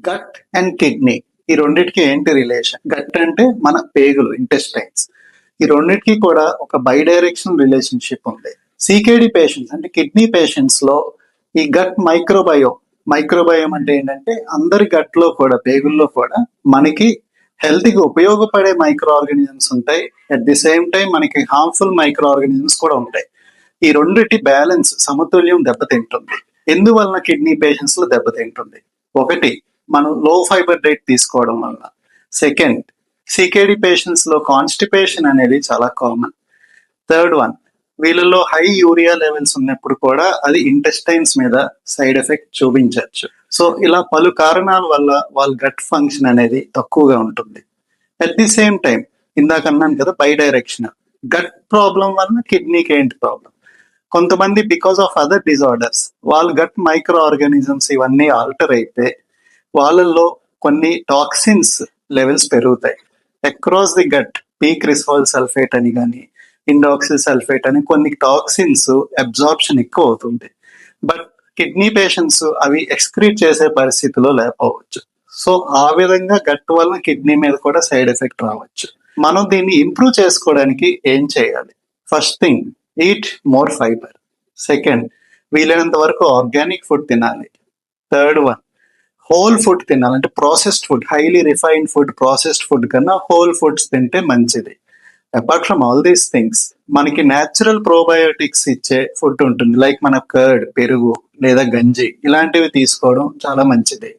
Gut and kidney ఈ రెండిటికి ఏంటి రిలేషన్? గట్ అంటే మన పేగులు, ఇంటెస్టైన్స్. ఈ రెండిటికి కూడా ఒక బై డైరెక్షన్ రిలేషన్షిప్ ఉంది. సికేడి పేషెంట్స్ అంటే కిడ్నీ పేషెంట్స్ లో ఈ గట్ మైక్రోబయోమ్ అంటే ఏంటంటే అందరి గట్ లో కూడా, పేగుల్లో కూడా మనకి హెల్తీగా ఉపయోగపడే మైక్రో ఆర్గానిజమ్స్ ఉంటాయి. అట్ ది సేమ్ టైం మనకి హార్మ్ఫుల్ మైక్రో ఆర్గానిజమ్స్ కూడా ఉంటాయి. ఈ రెండిటి బ్యాలెన్స్, సమతుల్యం దెబ్బతింటుంది. ఎందువలన కిడ్నీ పేషెంట్స్ లో దెబ్బతింటుంది? ఒకటి, మనం లో ఫైబర్ డైట్ తీసుకోవడం వల్ల. సెకండ్, సికేడి పేషెంట్స్ లో కాన్స్టిపేషన్ అనేది చాలా కామన్. థర్డ్ వన్, వీళ్ళలో హై యూరియా లెవెల్స్ ఉన్నప్పుడు కూడా అది ఇంటెస్టైన్స్ మీద సైడ్ ఎఫెక్ట్ చూపించవచ్చు. సో ఇలా పలు కారణాల వల్ల వాళ్ళ గట్ ఫంక్షన్ అనేది తక్కువగా ఉంటుంది. అట్ ది సేమ్ టైం ఇందాక అన్నాను కదా, బై డైరెక్షనల్. గట్ ప్రాబ్లం వల్ల కిడ్నీకి ఏంటి ప్రాబ్లం? కొంతమంది బికాస్ ఆఫ్ అదర్ డిజార్డర్స్ వాళ్ళ గట్ మైక్రో ఆర్గానిజమ్స్ ఇవన్నీ ఆల్టర్ అయితే వాళ్ళల్లో కొన్ని టాక్సిన్స్ లెవెల్స్ పెరుగుతాయి. Across the gut p cresyl sulphate అని కానీ, ఇండాక్సిల్ సల్ఫేట్ అని కొన్ని టాక్సిన్స్ అబ్జార్ప్షన్ ఎక్కువ అవుతుంది. బట్ కిడ్నీ పేషెంట్స్ అవి ఎక్స్క్రీట్ చేసే పరిస్థితిలో లేకపోవచ్చు. సో ఆ విధంగా గట్ వల్ల కిడ్నీ మీద కూడా సైడ్ ఎఫెక్ట్ రావచ్చు. మనం దీన్ని ఇంప్రూవ్ చేసుకోవడానికి ఏం చేయాలి? First thing, eat more fibre. Second, వీలైనంత వరకు ఆర్గానిక్ ఫుడ్ తినాలి. థర్డ్ వన్, హోల్ ఫుడ్ తినాలి. అంటే processed food, highly refined food, processed food కన్నా హోల్ ఫుడ్స్ తింటే మంచిది. Apart from all these things, మనకి న్యాచురల్ ప్రోబయోటిక్స్ ఇచ్చే ఫుడ్ ఉంటుంది. లైక్ మన కర్డ్, పెరుగు లేదా గంజి, ఇలాంటివి తీసుకోవడం చాలా మంచిది.